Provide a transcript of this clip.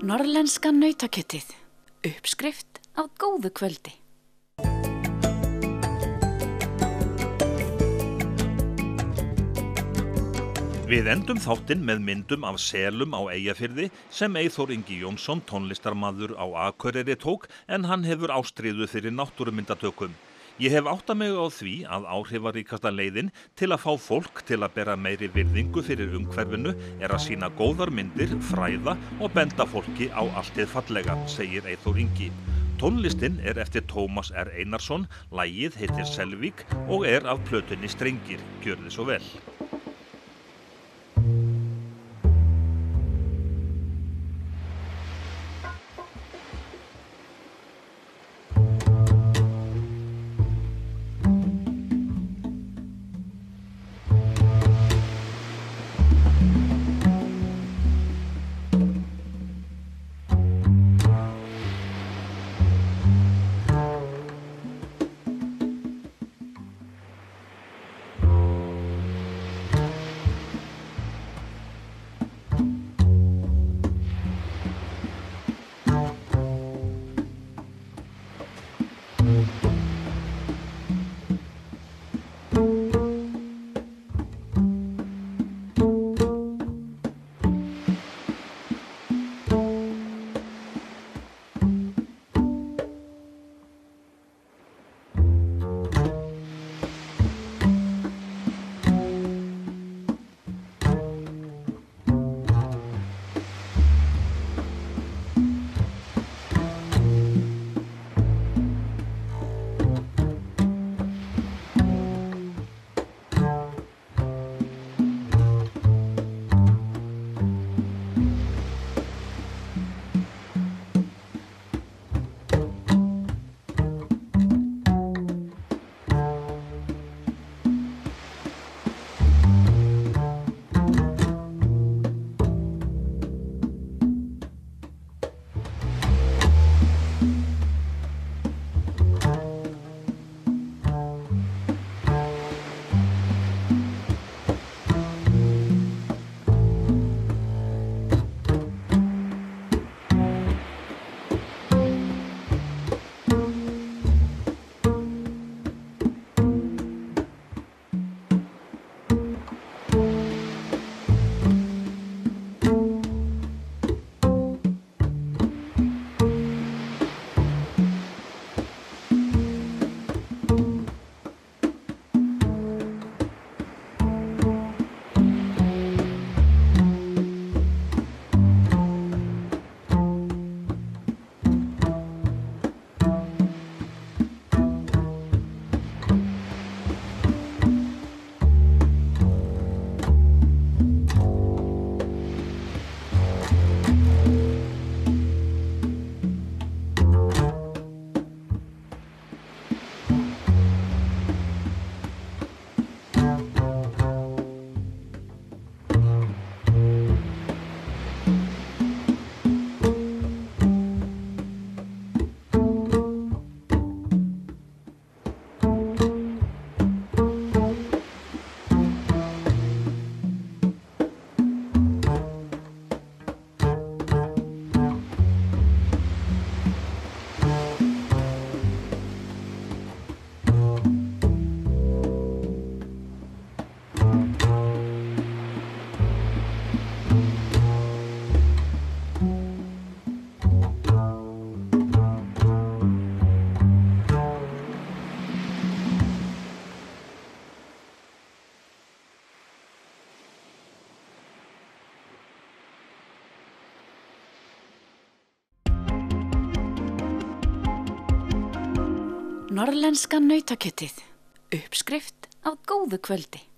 Norrlenska nautakjötið. Uppskrift af góðu kvöldi. Við endum þáttinn með myndum af selum á Eyjafirði sem Eyþór Ingi Jónsson, tónlistarmaður á Akureyri tók, en hann hefur ástríðu fyrir náttúrumyndatökum. Ég hef áttað mig á því að áhrifaríkasta leiðin til að fá fólk til að bera meiri virðingu fyrir umhverfinu að sýna góðar myndir, fræða og benda fólki á allt hið fallega, segir Eyþór Ingi. Tónlistin eftir Tómas R. Einarsson, lagið heitir Selvík og af plötunni Strengir, gjörðu svo vel. Norrlenska nautakjötið. Uppskrift af góðu kvöldi.